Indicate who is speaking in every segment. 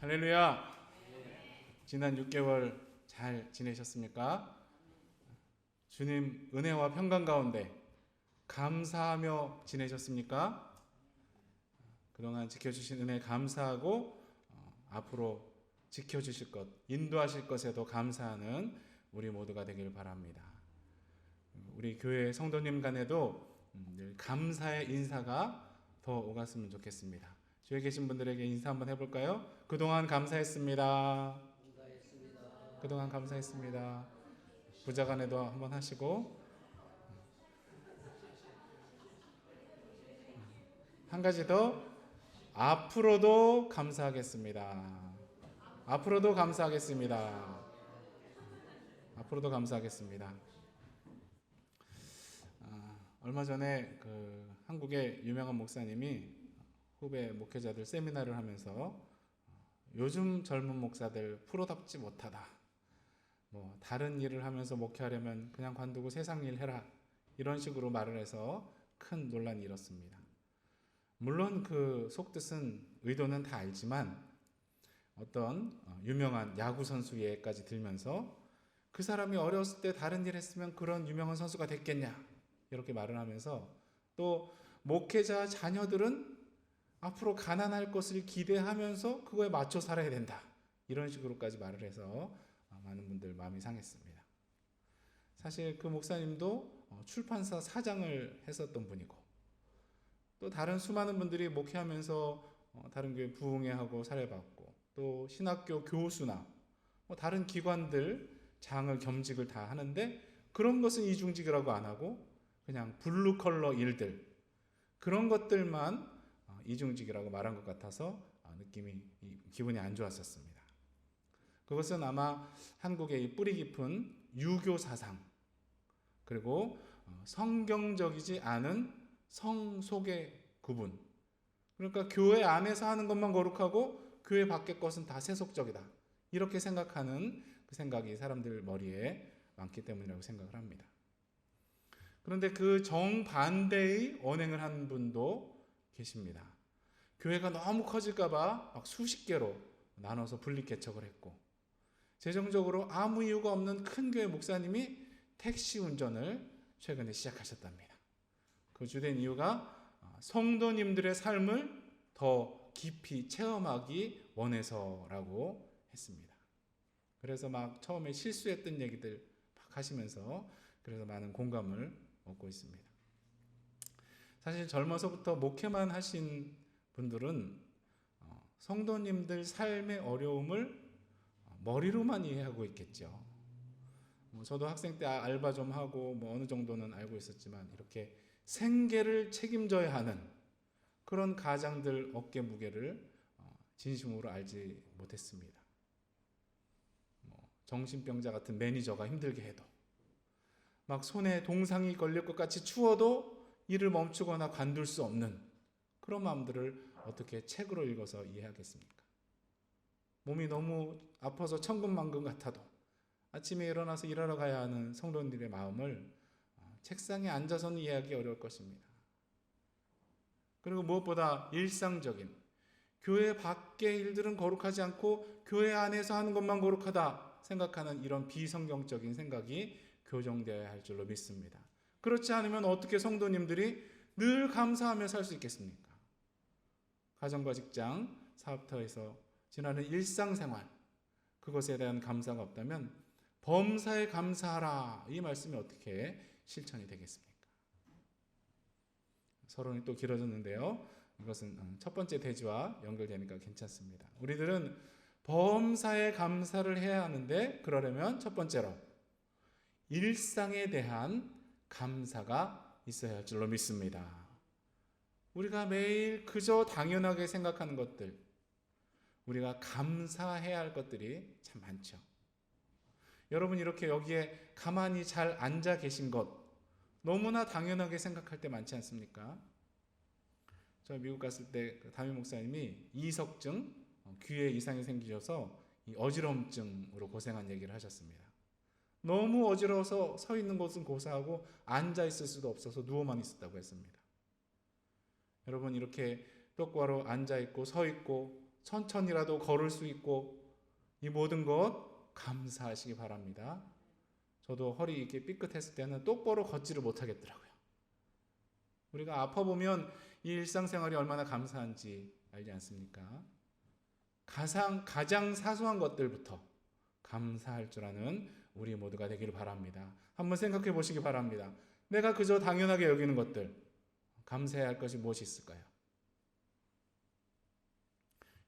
Speaker 1: 할렐루야. 지난 6개월 잘 지내셨습니까? 주님 은혜와 평강 가운데 감사하며 지내셨습니까? 그동안 지켜주신 은혜 감사하고 앞으로 지켜주실 것, 인도하실 것에도 감사하는 우리 모두가 되길 바랍니다. 우리 교회 성도님 간에도 늘 감사의 인사가 더 오갔으면 좋겠습니다. 주위에 계신 분들에게 인사 한번 해볼까요? 그동안 감사했습니다. 그동안 감사했습니다. 부자간에도 한번 하시고, 한 가지 더, 앞으로도 감사하겠습니다. 앞으로도 감사하겠습니다. 앞으로도 감사하겠습니다. 얼마 전에 한국의 유명한 목사님이 후배 목회자들 세미나를 하면서 요즘 젊은 목사들 프로답지 못하다. 다른 일을 하면서 목회하려면 그냥 관두고 세상 일 해라. 이런 식으로 말을 해서 큰 논란이 일었습니다. 물론 그 속뜻은 의도는 다 알지만 어떤 유명한 야구 선수 예까지 들면서 그 사람이 어렸을 때 다른 일 했으면 그런 유명한 선수가 됐겠냐 이렇게 말을 하면서 또 목회자 자녀들은 앞으로 가난할 것을 기대하면서 그거에 맞춰 살아야 된다 이런 식으로까지 말을 해서 많은 분들 마음이 상했습니다. 사실 그 목사님도 출판사 사장을 했었던 분이고 또 다른 수많은 분들이 목회하면서 다른 교회 부흥회하고 사례받고 또 신학교 교수나 다른 기관들 장을 겸직을 다 하는데 그런 것은 이중직이라고 안 하고 그냥 블루 컬러 일들 그런 것들만 이중직이라고 말한 것 같아서 기분이 안 좋았었습니다. 그것은 아마 한국의 뿌리 깊은 유교 사상 그리고 성경적이지 않은 성속의 구분 그러니까 교회 안에서 하는 것만 거룩하고 교회 밖의 것은 다 세속적이다 이렇게 생각하는 그 생각이 사람들 머리에 많기 때문이라고 생각을 합니다. 그런데 그 정반대의 언행을 한 분도 계십니다. 교회가 너무 커질까봐 막 수십 개로 나눠서 분립개척을 했고 재정적으로 아무 이유가 없는 큰 교회 목사님이 택시 운전을 최근에 시작하셨답니다. 그 주된 이유가 성도님들의 삶을 더 깊이 체험하기 원해서라고 했습니다. 그래서 막 처음에 실수했던 얘기들 막 하시면서 그래서 많은 공감을 얻고 있습니다. 사실 젊어서부터 목회만 하신 분들은 성도님들 삶의 어려움을 머리로만 이해하고 있겠죠. 저도 학생 때 알바 좀 하고 어느 정도는 알고 있었지만 이렇게 생계를 책임져야 하는 그런 가장들 어깨 무게를 진심으로 알지 못했습니다. 정신병자 같은 매니저가 힘들게 해도 막 손에 동상이 걸릴 것 같이 추워도 일을 멈추거나 관둘 수 없는 그런 마음들을 어떻게 책으로 읽어서 이해하겠습니까? 몸이 너무 아파서 천근만근 같아도 아침에 일어나서 일하러 가야 하는 성도님들의 마음을 책상에 앉아서는 이해하기 어려울 것입니다. 그리고 무엇보다 일상적인 교회 밖의 일들은 거룩하지 않고 교회 안에서 하는 것만 거룩하다 생각하는 이런 비성경적인 생각이 교정되어야 할 줄로 믿습니다. 그렇지 않으면 어떻게 성도님들이 늘 감사하며 살 수 있겠습니까? 가정과 직장, 사업터에서 지나는 일상생활 그것에 대한 감사가 없다면 범사에 감사하라 이 말씀이 어떻게 실천이 되겠습니까? 서론이 또 길어졌는데요. 이것은 첫 번째 대지와 연결되니까 괜찮습니다. 우리들은 범사에 감사를 해야 하는데 그러려면 첫 번째로 일상에 대한 감사가 있어야 할 줄로 믿습니다. 우리가 매일 그저 당연하게 생각하는 것들 우리가 감사해야 할 것들이 참 많죠. 여러분 이렇게 여기에 가만히 잘 앉아 계신 것 너무나 당연하게 생각할 때 많지 않습니까? 저 미국 갔을 때 담임 목사님이 이석증, 귀에 이상이 생기셔서 이 어지럼증으로 고생한 얘기를 하셨습니다. 너무 어지러워서 서 있는 곳은 고사하고 앉아 있을 수도 없어서 누워만 있었다고 했습니다. 여러분 이렇게 똑바로 앉아 있고 서 있고 천천히라도 걸을 수 있고 이 모든 것 감사하시기 바랍니다. 저도 허리 이렇게 삐끗했을 때는 똑바로 걷지를 못하겠더라고요. 우리가 아파 보면 이 일상생활이 얼마나 감사한지 알지 않습니까? 가장 사소한 것들부터 감사할 줄 아는 우리 모두가 되기를 바랍니다. 한번 생각해 보시기 바랍니다. 내가 그저 당연하게 여기는 것들, 감사해야 할 것이 무엇이 있을까요?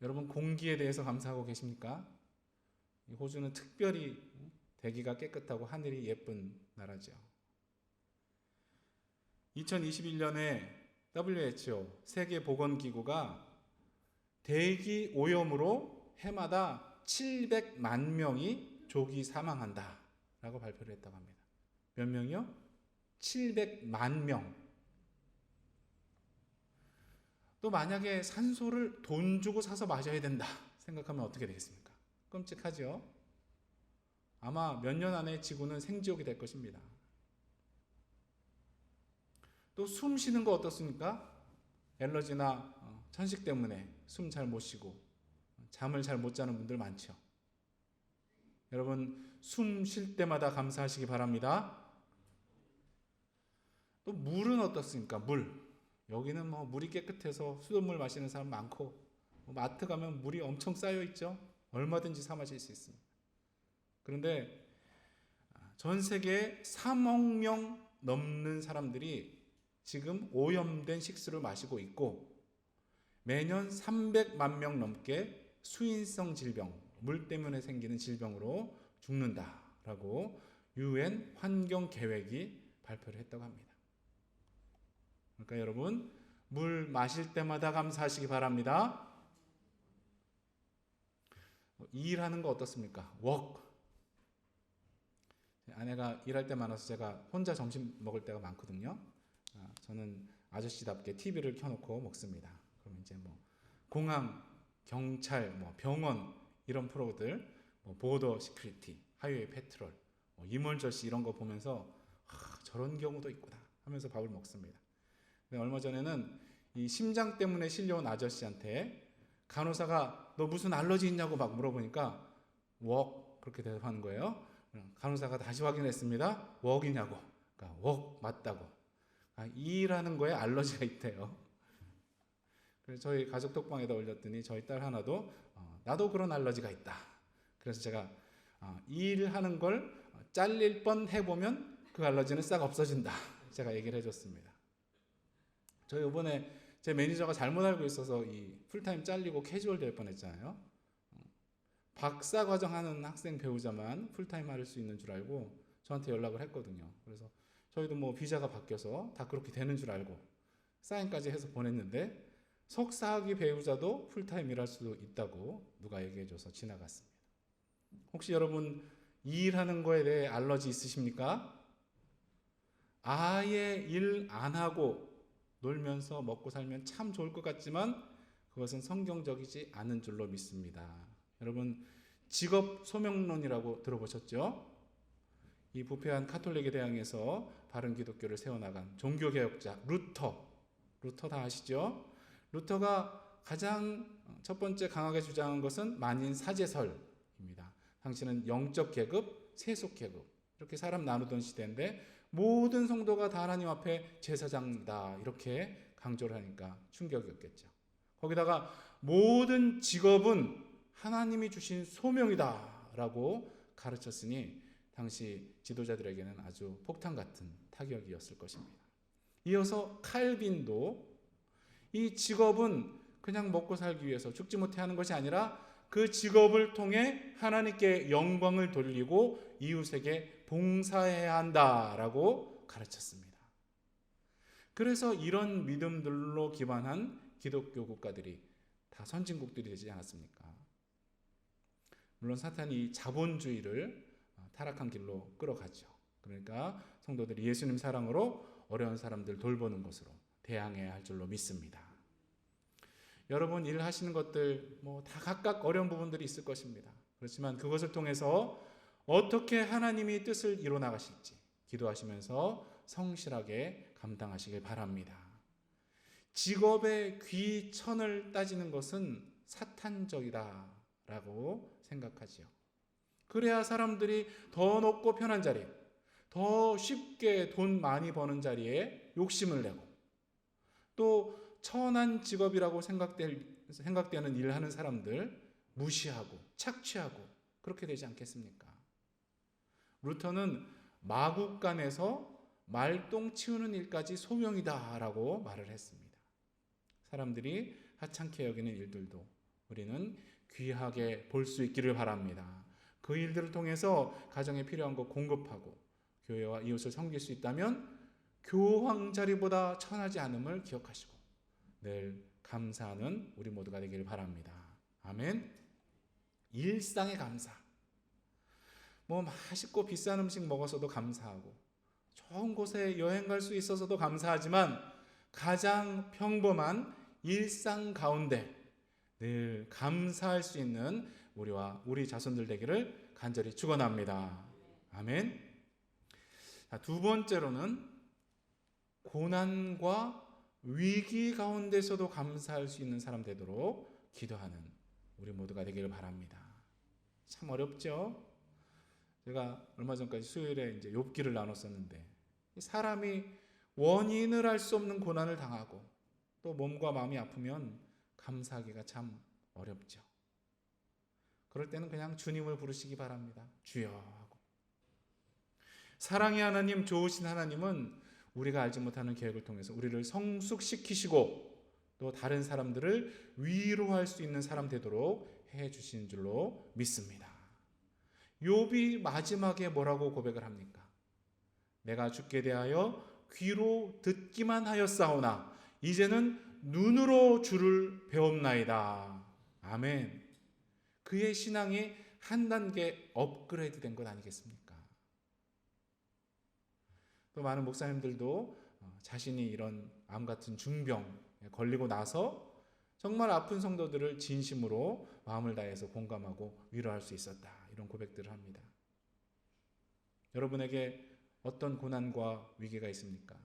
Speaker 1: 여러분, 공기에 대해서 감사하고 계십니까? 호주는 특별히 대기가 깨끗하고 하늘이 예쁜 나라죠. 2021년에 WHO 세계보건기구가 대기 오염으로 해마다 700만 명이 조기 사망한다 라고 발표를 했다고 합니다. 몇 명이요? 700만 명. 또 만약에 산소를 돈 주고 사서 마셔야 된다 생각하면 어떻게 되겠습니까? 끔찍하죠? 아마 몇 년 안에 지구는 생지옥이 될 것입니다. 또 숨 쉬는 거 어떻습니까? 엘러지나 천식 때문에 숨 잘 못 쉬고 잠을 잘 못 자는 분들 많죠. 여러분, 숨 쉴 때마다 감사하시기 바랍니다. 또 물은 어떻습니까? 물. 여기는 물이 깨끗해서 수돗물 마시는 사람 많고 마트 가면 물이 엄청 쌓여 있죠. 얼마든지 사 마실 수 있습니다. 그런데 전 세계 3억 명 넘는 사람들이 지금 오염된 식수를 마시고 있고 매년 300만 명 넘게 수인성 질병, 물 때문에 생기는 질병으로 죽는다라고 UN 환경계획이 발표를 했다고 합니다. 그러니까 여러분, 물 마실 때마다 감사하시기 바랍니다. 일하는 거 어떻습니까? 워크. 아내가 일할 때 많아서 제가 혼자 점심 먹을 때가 많거든요. 저는 아저씨답게 TV를 켜놓고 먹습니다. 그럼 이제 공항, 경찰, 병원 이런 프로들, 보더 시큐리티, 하이웨이 패트롤, 이멀전시 이런 거 보면서 저런 경우도 있구나 하면서 밥을 먹습니다. 얼마 전에는 이 심장 때문에 실려온 아저씨한테 간호사가 너 무슨 알러지 있냐고 막 물어보니까 웍 그렇게 대답하는 거예요. 간호사가 다시 확인했습니다. 웍이냐고. 그러니까 웍 맞다고. 이 일하는 거에 알러지가 있대요. 그래서 저희 가족 톡방에다 올렸더니 저희 딸 하나도 나도 그런 알러지가 있다. 그래서 제가 이 일하는 걸 잘릴 뻔 해보면 그 알러지는 싹 없어진다. 제가 얘기를 해줬습니다. 저 이번에 제 매니저가 잘못 알고 있어서 이 풀타임 잘리고 캐주얼 될 뻔했잖아요. 박사 과정 하는 학생 배우자만 풀타임 할 수 있는 줄 알고 저한테 연락을 했거든요. 그래서 저희도 비자가 바뀌어서 다 그렇게 되는 줄 알고 사인까지 해서 보냈는데 석사학위 배우자도 풀타임 일할 수 있다고 누가 얘기해줘서 지나갔습니다. 혹시 여러분 이 일하는 거에 대해 알러지 있으십니까? 아예 일 안 하고 놀면서 먹고 살면 참 좋을 것 같지만 그것은 성경적이지 않은 줄로 믿습니다. 여러분, 직업 소명론이라고 들어보셨죠? 이 부패한 카톨릭에 대항해서 바른 기독교를 세워나간 종교개혁자 루터 다 아시죠? 루터가 가장 첫 번째 강하게 주장한 것은 만인 사제설입니다. 당시는 영적 계급, 세속 계급 이렇게 사람 나누던 시대인데 모든 성도가 다 하나님 앞에 제사장이다 이렇게 강조를 하니까 충격이었겠죠. 거기다가 모든 직업은 하나님이 주신 소명이다 라고 가르쳤으니 당시 지도자들에게는 아주 폭탄 같은 타격이었을 것입니다. 이어서 칼빈도 이 직업은 그냥 먹고 살기 위해서 죽지 못해 하는 것이 아니라 그 직업을 통해 하나님께 영광을 돌리고 이웃에게 봉사해야 한다라고 가르쳤습니다. 그래서 이런 믿음들로 기반한 기독교 국가들이 다 선진국들이 되지 않았습니까? 물론 사탄이 자본주의를 타락한 길로 끌어가죠. 그러니까 성도들이 예수님 사랑으로 어려운 사람들 돌보는 것으로 대항해야 할 줄로 믿습니다. 여러분 일하시는 것들 다 각각 어려운 부분들이 있을 것입니다. 그렇지만 그것을 통해서 어떻게 하나님이 뜻을 이뤄 나가실지 기도하시면서 성실하게 감당하시길 바랍니다. 직업의 귀천을 따지는 것은 사탄적이다라고 생각하지요. 그래야 사람들이 더 높고 편한 자리, 더 쉽게 돈 많이 버는 자리에 욕심을 내고, 또 천한 직업이라고 생각되는 일을 하는 사람들 무시하고 착취하고 그렇게 되지 않겠습니까? 루터는 마국간에서 말똥 치우는 일까지 소명이다라고 말을 했습니다. 사람들이 하찮게 여기는 일들도 우리는 귀하게 볼 수 있기를 바랍니다. 그 일들을 통해서 가정에 필요한 것 공급하고 교회와 이웃을 섬길 수 있다면 교황 자리보다 천하지 않음을 기억하시고 늘 감사하는 우리 모두가 되기를 바랍니다. 아멘. 일상의 감사. 뭐 맛있고 비싼 음식 먹어서도 감사하고 좋은 곳에 여행 갈 수 있어서도 감사하지만 가장 평범한 일상 가운데 늘 감사할 수 있는 우리와 우리 자손들 되기를 간절히 축원합니다. 아멘. 자, 두 번째로는 고난과 위기 가운데서도 감사할 수 있는 사람 되도록 기도하는 우리 모두가 되기를 바랍니다. 참 어렵죠? 제가 얼마 전까지 수요일에 이제 욥기를 나눴었는데 사람이 원인을 알 수 없는 고난을 당하고 또 몸과 마음이 아프면 감사하기가 참 어렵죠. 그럴 때는 그냥 주님을 부르시기 바랍니다. 주여 하고. 사랑의 하나님, 좋으신 하나님은 우리가 알지 못하는 계획을 통해서 우리를 성숙시키시고 또 다른 사람들을 위로할 수 있는 사람 되도록 해 주신 줄로 믿습니다. 욥이 마지막에 뭐라고 고백을 합니까? 내가 주께 대하여 귀로 듣기만 하였사오나 이제는 눈으로 주를 배웁나이다. 아멘. 그의 신앙이 한 단계 업그레이드 된 것 아니겠습니까? 또 많은 목사님들도 자신이 이런 암 같은 중병에 걸리고 나서 정말 아픈 성도들을 진심으로 마음을 다해서 공감하고 위로할 수 있었다. 이런 고백들을 합니다. 여러분에게 어떤 고난과 위기가 있습니까?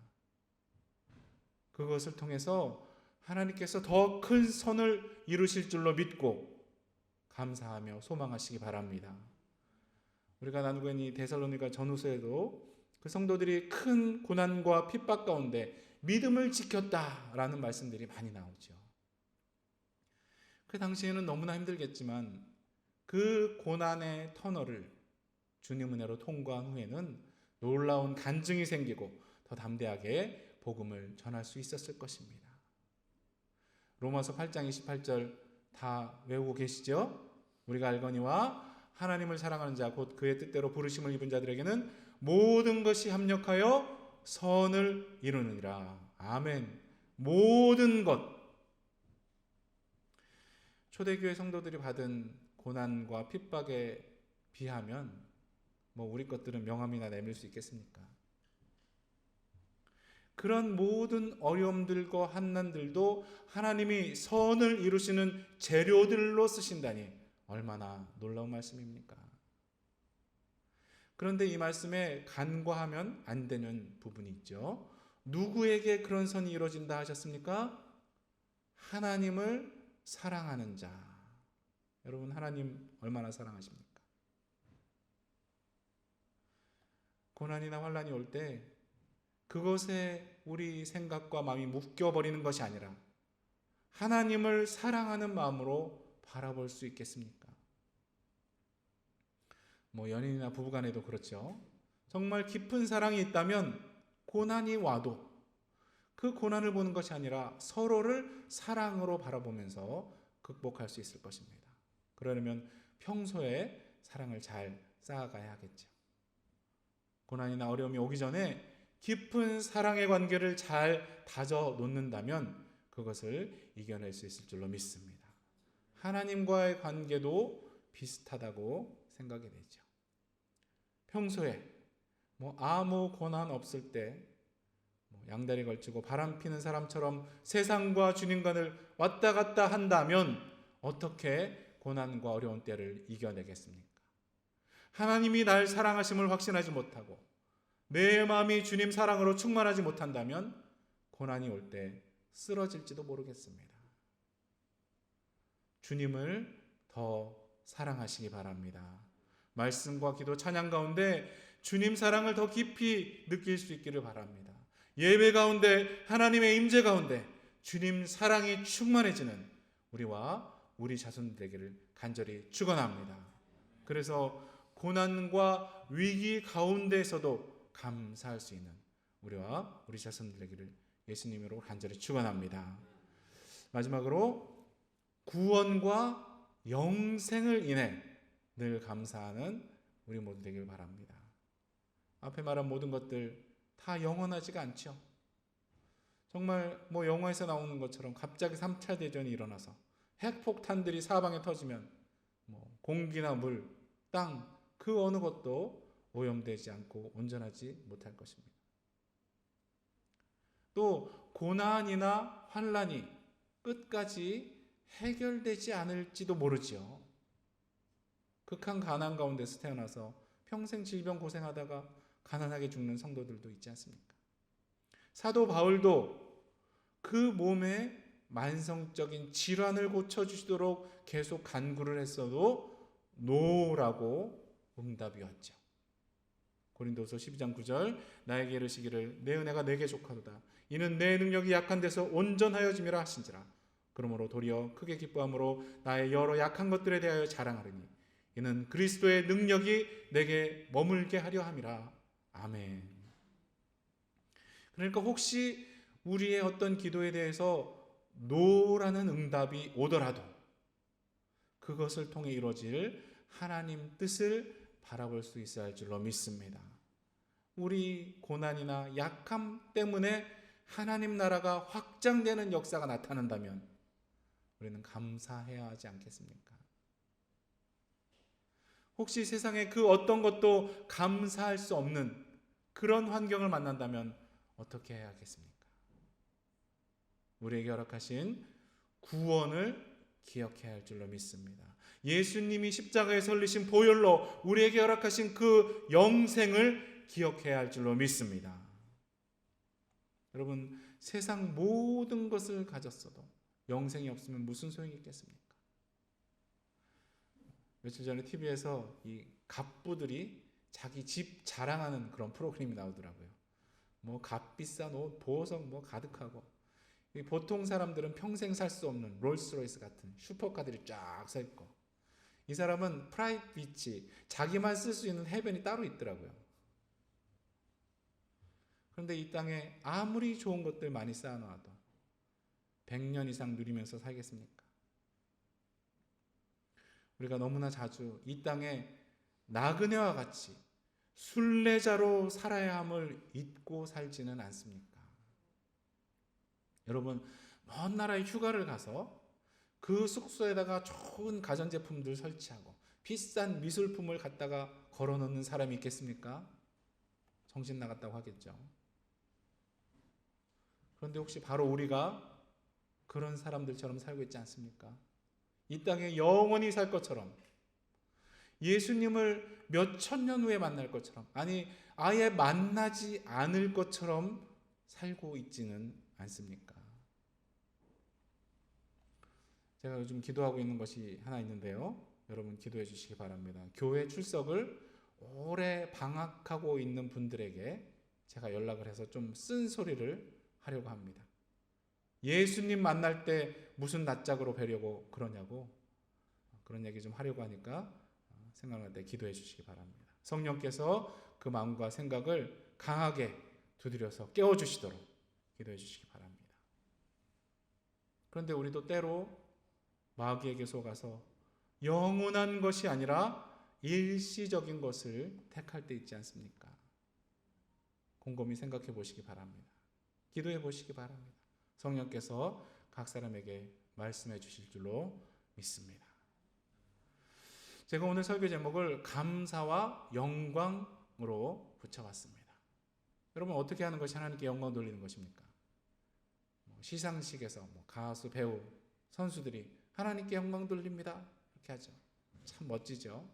Speaker 1: 그것을 통해서 하나님께서 더 큰 선을 이루실 줄로 믿고 감사하며 소망하시기 바랍니다. 우리가 나누고 있는 이 데살로니가 전후서에도 그 성도들이 큰 고난과 핍박 가운데 믿음을 지켰다라는 말씀들이 많이 나오죠. 그 당시에는 너무나 힘들겠지만 그 고난의 터널을 주님 은혜로 통과한 후에는 놀라운 간증이 생기고 더 담대하게 복음을 전할 수 있었을 것입니다. 로마서 8장 28절 다 외우고 계시죠? 우리가 알거니와 하나님을 사랑하는 자 곧 그의 뜻대로 부르심을 입은 자들에게는 모든 것이 합력하여 선을 이루느니라. 아멘. 모든 것. 초대교회 성도들이 받은 고난과 핍박에 비하면 우리 것들은 명함이나 내밀 수 있겠습니까? 그런 모든 어려움들과 환난들도 하나님이 선을 이루시는 재료들로 쓰신다니 얼마나 놀라운 말씀입니까? 그런데 이 말씀에 간과하면 안 되는 부분이 있죠. 누구에게 그런 선이 이루어진다 하셨습니까? 하나님을 사랑하는 자. 여러분, 하나님 얼마나 사랑하십니까? 고난이나 환난이 올 때 그것에 우리 생각과 마음이 묶여버리는 것이 아니라 하나님을 사랑하는 마음으로 바라볼 수 있겠습니까? 연인이나 부부간에도 그렇죠. 정말 깊은 사랑이 있다면 고난이 와도 그 고난을 보는 것이 아니라 서로를 사랑으로 바라보면서 극복할 수 있을 것입니다. 그러려면 평소에 사랑을 잘 쌓아가야 하겠죠. 고난이나 어려움이 오기 전에 깊은 사랑의 관계를 잘 다져 놓는다면 그것을 이겨낼 수 있을 줄로 믿습니다. 하나님과의 관계도 비슷하다고 생각이 되죠. 평소에 아무 고난 없을 때 양다리 걸치고 바람 피는 사람처럼 세상과 주님과를 왔다 갔다 한다면 어떻게 고난과 어려운 때를 이겨내겠습니까? 하나님이 날 사랑하심을 확신하지 못하고 내 마음이 주님 사랑으로 충만하지 못한다면 고난이 올 때 쓰러질지도 모르겠습니다. 주님을 더 사랑하시기 바랍니다. 말씀과 기도, 찬양 가운데 주님 사랑을 더 깊이 느낄 수 있기를 바랍니다. 예배 가운데, 하나님의 임재 가운데 주님 사랑이 충만해지는 우리와 우리 자손 되기를 간절히 축원합니다. 그래서 고난과 위기 가운데에서도 감사할 수 있는 우리와 우리 자손 되기를 예수님으로 간절히 축원합니다. 마지막으로 구원과 영생을 인해 늘 감사하는 우리 모두 되길 바랍니다. 앞에 말한 모든 것들 다 영원하지가 않죠. 정말 영화에서 나오는 것처럼 갑자기 3차 대전이 일어나서 핵폭탄들이 사방에 터지면 공기나 물, 땅, 그 어느 것도 오염되지 않고 온전하지 못할 것입니다. 또 고난이나 환난이 끝까지 해결되지 않을지도 모르지요. 극한 가난 가운데서 태어나서 평생 질병 고생하다가 가난하게 죽는 성도들도 있지 않습니까? 사도 바울도 그 몸에 만성적인 질환을 고쳐주시도록 계속 간구를 했어도 노라고 응답이 왔죠. 고린도서 12장 9절 나에게 이르시기를 내 은혜가 내게 족하도다. 이는 내 능력이 약한 데서 온전하여짐이라 하신지라. 그러므로 도리어 크게 기뻐함으로 나의 여러 약한 것들에 대하여 자랑하리니 이는 그리스도의 능력이 내게 머물게 하려 함이라. 아멘. 그러니까 혹시 우리의 어떤 기도에 대해서 노라는 응답이 오더라도 그것을 통해 이루어질 하나님 뜻을 바라볼 수 있어야 할 줄로 믿습니다. 우리 고난이나 약함 때문에 하나님 나라가 확장되는 역사가 나타난다면 우리는 감사해야 하지 않겠습니까? 혹시 세상에 그 어떤 것도 감사할 수 없는 그런 환경을 만난다면 어떻게 해야 하겠습니까? 우리에게 허락하신 구원을 기억해야 할 줄로 믿습니다. 예수님이 십자가에 설리신 보혈로 우리에게 허락하신 그 영생을 기억해야 할 줄로 믿습니다. 여러분, 세상 모든 것을 가졌어도 영생이 없으면 무슨 소용이 있겠습니까? 며칠 전에 TV에서 이 갑부들이 자기 집 자랑하는 그런 프로그램이 나오더라고요. 값비싼 옷, 보석 가득하고, 보통 사람들은 평생 살 수 없는 롤스로이스 같은 슈퍼카들이 쫙 서 있고, 이 사람은 프라이빗 비치, 자기만 쓸 수 있는 해변이 따로 있더라고요. 그런데 이 땅에 아무리 좋은 것들 많이 쌓아놔도 100년 이상 누리면서 살겠습니까? 우리가 너무나 자주 이 땅에 나그네와 같이 순례자로 살아야 함을 잊고 살지는 않습니까? 여러분, 먼 나라에 휴가를 가서 그 숙소에다가 좋은 가전제품들 설치하고 비싼 미술품을 갖다가 걸어놓는 사람이 있겠습니까? 정신 나갔다고 하겠죠. 그런데 혹시 바로 우리가 그런 사람들처럼 살고 있지 않습니까? 이 땅에 영원히 살 것처럼, 예수님을 몇 천 년 후에 만날 것처럼, 아니 아예 만나지 않을 것처럼 살고 있지는 않습니까? 제가 요즘 기도하고 있는 것이 하나 있는데요. 여러분 기도해 주시기 바랍니다. 교회 출석을 오래 방학하고 있는 분들에게 제가 연락을 해서 좀 쓴소리를 하려고 합니다. 예수님 만날 때 무슨 낯짝으로 뵈려고 그러냐고, 그런 얘기 좀 하려고 하니까 생각날 때 기도해 주시기 바랍니다. 성령께서 그 마음과 생각을 강하게 두드려서 깨워주시도록 기도해 주시기 바랍니다. 그런데 우리도 때로 마귀에게 속아서 영원한 것이 아니라 일시적인 것을 택할 때 있지 않습니까? 곰곰이 생각해 보시기 바랍니다. 기도해 보시기 바랍니다. 성령께서 각 사람에게 말씀해 주실 줄로 믿습니다. 제가 오늘 설교 제목을 감사와 영광으로 붙여봤습니다. 여러분, 어떻게 하는 것이 하나님께 영광 돌리는 것입니까? 시상식에서 가수, 배우, 선수들이 하나님께 영광 돌립니다 이렇게 하죠. 참 멋지죠.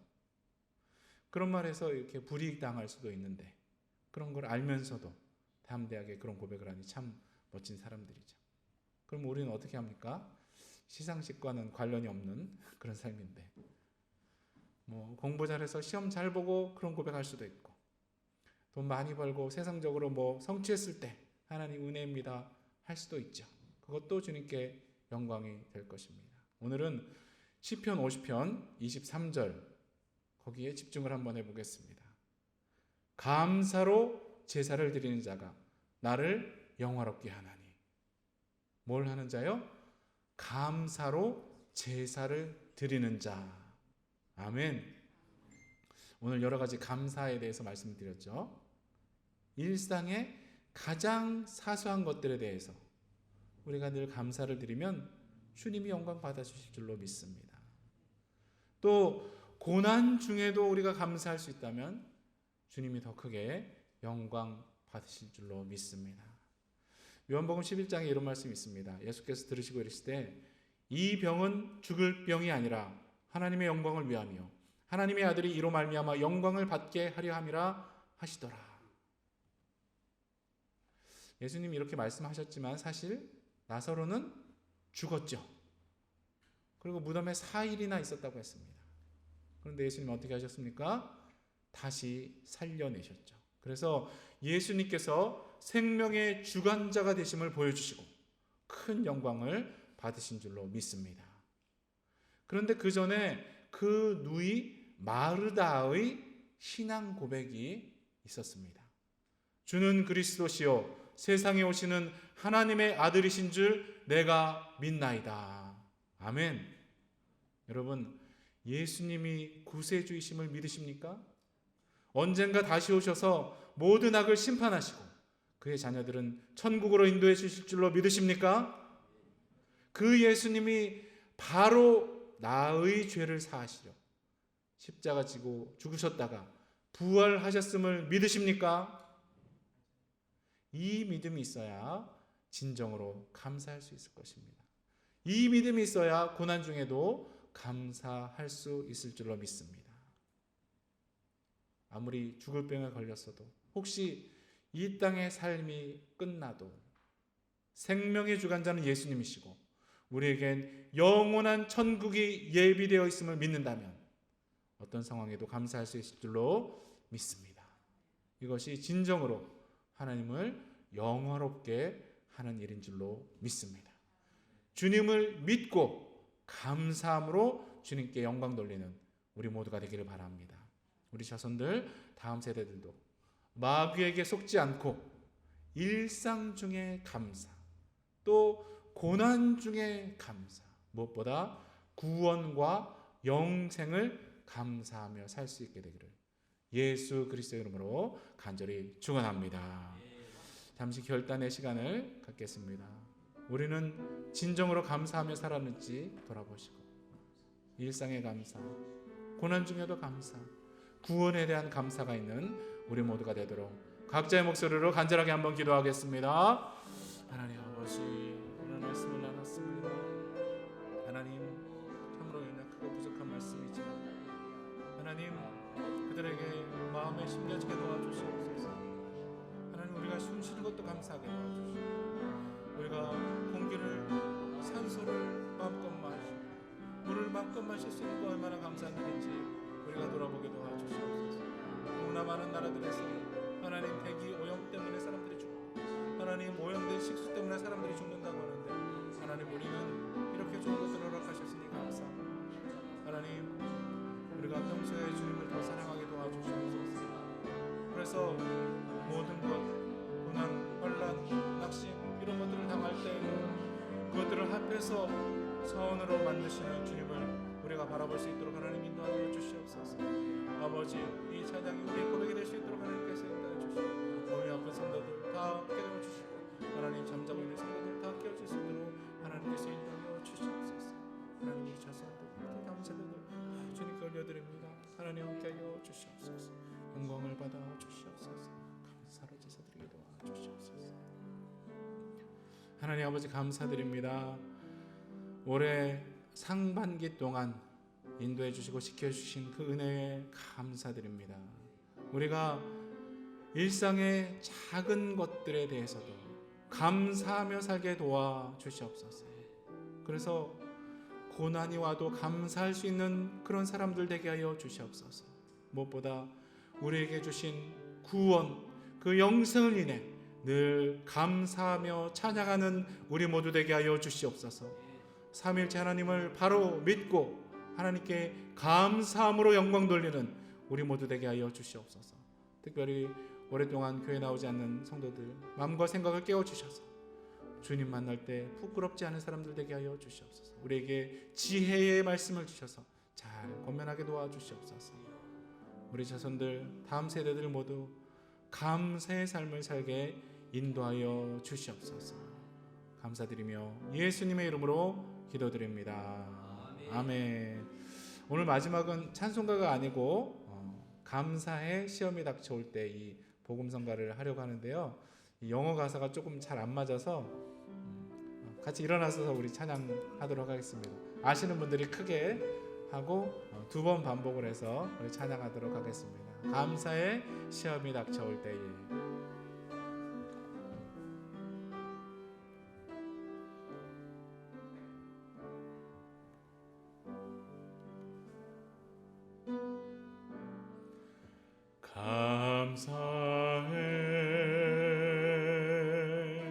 Speaker 1: 그런 말에서 이렇게 불이익당할 수도 있는데 그런 걸 알면서도 담대하게 그런 고백을 하니 참 멋진 사람들이죠. 그럼 우리는 어떻게 합니까? 시상식과는 관련이 없는 그런 삶인데, 뭐 공부 잘해서 시험 잘 보고 그런 고백할 수도 있고, 돈 많이 벌고 세상적으로 뭐 성취했을 때 하나님 은혜입니다 할 수도 있죠. 그것도 주님께 영광이 될 것입니다. 오늘은 시편 50편 23절 거기에 집중을 한번 해보겠습니다. 감사로 제사를 드리는 자가 나를 영화롭게 하나니. 뭘 하는 자요? 감사로 제사를 드리는 자. 아멘. 오늘 여러 가지 감사에 대해서 말씀드렸죠. 일상의 가장 사소한 것들에 대해서 우리가 늘 감사를 드리면 주님이 영광 받아주실 줄로 믿습니다. 또 고난 중에도 우리가 감사할 수 있다면 주님이 더 크게 영광 받으실 줄로 믿습니다. 요한복음 11장에 이런 말씀이 있습니다. 예수께서 들으시고 이르시되 이 병은 죽을 병이 아니라 하나님의 영광을 위하며 하나님의 아들이 이로 말미암아 영광을 받게 하려 함이라 하시더라. 예수님이 이렇게 말씀하셨지만 사실 나사로는 죽었죠. 그리고 무덤에 4일이나 있었다고 했습니다. 그런데 예수님은 어떻게 하셨습니까? 다시 살려내셨죠. 그래서 예수님께서 생명의 주관자가 되심을 보여주시고 큰 영광을 받으신 줄로 믿습니다. 그런데 그 전에 그 누이 마르다의 신앙 고백이 있었습니다. 주는 그리스도시요 세상에 오시는 하나님의 아들이신 줄 내가 믿나이다. 아멘. 여러분, 예수님이 구세주이심을 믿으십니까? 언젠가 다시 오셔서 모든 악을 심판하시고 그의 자녀들은 천국으로 인도해 주실 줄로 믿으십니까? 그 예수님이 바로 나의 죄를 사하시려 십자가 지고 죽으셨다가 부활하셨음을 믿으십니까? 이 믿음이 있어야 진정으로 감사할 수 있을 것입니다. 이 믿음이 있어야 고난 중에도 감사할 수 있을 줄로 믿습니다. 아무리 죽을 병에 걸렸어도, 혹시 이 땅의 삶이 끝나도 생명의 주관자는 예수님이시고 우리에겐 영원한 천국이 예비되어 있음을 믿는다면 어떤 상황에도 감사할 수 있을 줄로 믿습니다. 이것이 진정으로 하나님을 영화롭게 하는 일인 줄로 믿습니다. 주님을 믿고 감사함으로 주님께 영광 돌리는 우리 모두가 되기를 바랍니다. 우리 자손들, 다음 세대들도 마귀에게 속지 않고 일상 중에 감사, 또 고난 중에 감사, 무엇보다 구원과 영생을 감사하며 살 수 있게 되기를 예수 그리스도의 이름으로 간절히 축원합니다. 잠시 결단의 시간을 갖겠습니다. 우리는 진정으로 감사하며 살았는지 돌아보시고 일상의 감사, 고난 중에도 감사, 구원에 대한 감사가 있는 우리 모두가 되도록 각자의 목소리로 간절하게 한번 기도하겠습니다. 하나님 아버지, 오늘 말씀을 나눴습니다. 하나님, 참으로 연약하고 부족한 말씀이지만 하나님, 그들에게 마음에 심겨지게 도와주시옵소서. 하나님, 우리가 숨 쉬는 것도 감사하게 도와주시옵소서. 우리가 공기를, 산소를 마음껏 마시고 물을 마음껏 마실 수 있는 거 얼마나 감사한 일인지 우리가 돌아보게 도와주시옵소서. 너무나 많은 나라들에서 하나님 대기 오염 때문에 사람들이 죽고 하나님 오염된 식수 때문에 사람들이 죽는다고 하는데 하나님, 우리는 이렇게 좋은 것을 허락하셨으니 감사합니다. 하나님, 우리가 평소에 주님을 더 사랑하게 도와주시옵소서. 그래서 모든 것, 고난, 환난, 낙심 이런 것들을 당할 때 그것들을 합해서 선으로 만드시는 주님을 우리가 바라볼 수 있도록 하나님 인도하여 주시옵소서. 아버지, 이 찬양이 우리의 고백이 될 수 있도록 하나님께서 인도해 주시고 몸이 아픈 성도들 다 깨워 주시고 하나님 잠자고 있는 성도들 다 깨워줄 수 있도록 하나님께서 인도하여 주시옵소서. 하나님, 이 자손들, 다음 세대들 주님께 올려드립니다. 하나님 함께하여 주시옵소서. 영광을 받아 주시옵소서. 감사로 제사드리게 도와주시옵소서. 하나님 아버지, 감사드립니다. 올해 상반기 동안 인도해 주시고 지켜주신 그 은혜에 감사드립니다. 우리가 일상의 작은 것들에 대해서도 감사하며 살게 도와주시옵소서. 그래서 고난이 와도 감사할 수 있는 그런 사람들 되게 하여 주시옵소서. 무엇보다 우리에게 주신 구원, 그 영생을 인해 늘 감사하며 찬양하는 우리 모두 되게 하여 주시옵소서. 삼위일체 하나님을 바로 믿고 하나님께 감사함으로 영광 돌리는 우리 모두 되게 하여 주시옵소서. 특별히 오랫동안 교회 나오지 않는 성도들 마음과 생각을 깨워주셔서 주님 만날 때 부끄럽지 않은 사람들 되게 하여 주시옵소서. 우리에게 지혜의 말씀을 주셔서 잘 권면하게 도와주시옵소서. 우리 자손들 다음 세대들 모두 감사의 삶을 살게 인도하여 주시옵소서. 감사드리며 예수님의 이름으로 기도드립니다. 아멘. 오늘 마지막은 찬송가가 아니고 감사의 시험이 닥쳐올 때 이 복음성가를 하려고 하는데요. 이 영어 가사가 조금 잘 안 맞아서 같이 일어나서 우리 찬양하도록 하겠습니다. 아시는 분들이 크게 하고 두 번 반복을 해서 우리 찬양하도록 하겠습니다. 감사의 시험이 닥쳐올 때에. 감사해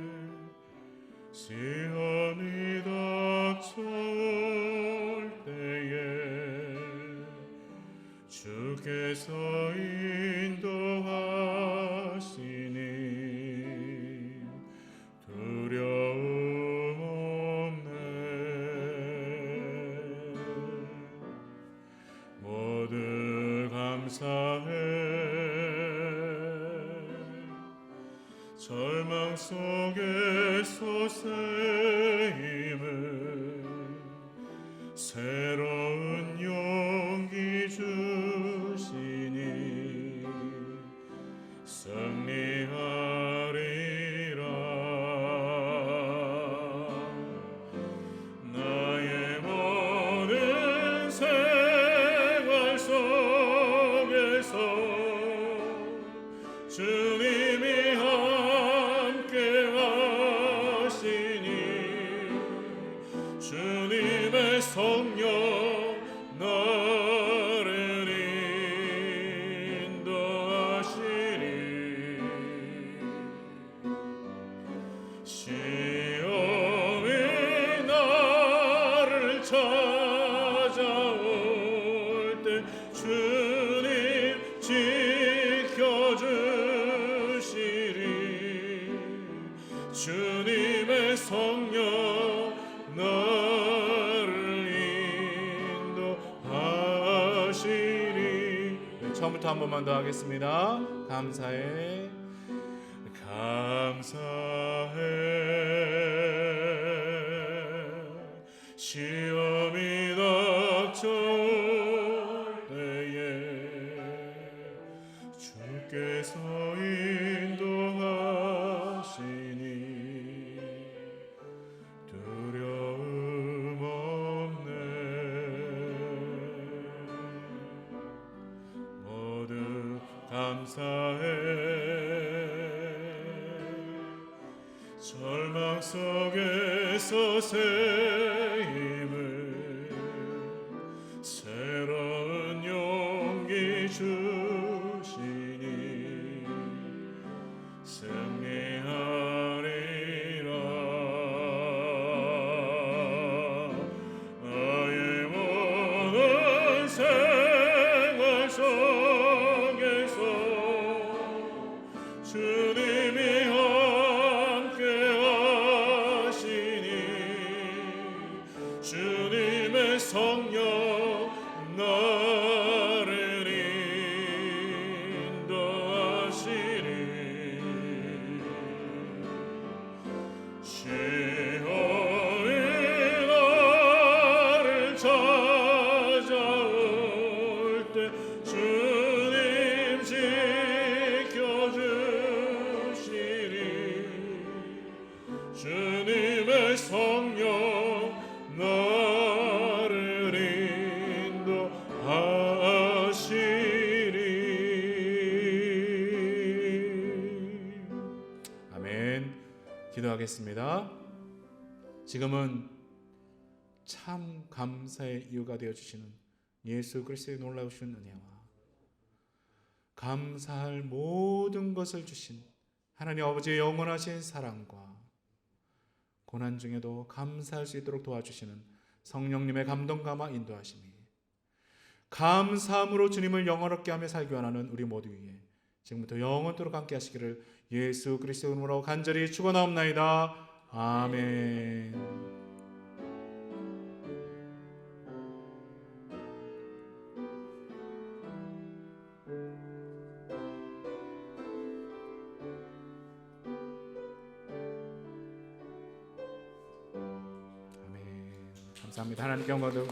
Speaker 1: 시험이 닥쳐올 때에 주께서 인도하시니 두려움 없네. 모두 감사해 절망 속에서 새 힘을 새로운 용기 주시니 승리하리라. 나의 모든 생활 속에서 주님이 함께 하시니 주님의 성령 나를 인도하시리. 시험이 나를 찾아올 때 주님 지켜주시리. 주님의 성령 나를 인도하시리. 처음부터 한 번만 더 하겠습니다. 감사해 시험이 닥쳐올 때에 주께서 인도하시니 두려움 없네. 모두 감사해 절망 속에서 새 힘을 새로운 용기 주시니 승리하리라. 나의 모든 생활 속에서 주님이 주님의 성령 나를 인도하시리. 시험이 나를 찾아올 때 주님 지켜주시리. 주님의 성령 나를 인도하시리. 아멘. 기도하겠습니다. 지금은 참 참 감사의 이유가 되어 주시는 예수 그리스도의 놀라우신 은혜와 감사할 모든 것을 주신 하나님 아버지의 영원하신 사랑과 고난 중에도 감사할 수 있도록 도와주시는 성령님의 감동감화 인도하심이 감사함으로 주님을 영원롭게 하며 살기 원하는 우리 모두 위에 지금부터 영원토록 함께 하시기를 예수 그리스도의 이름으로 간절히 축원하옵나이다. 아멘. 아멘. 감사합니다. 하나님께 영광을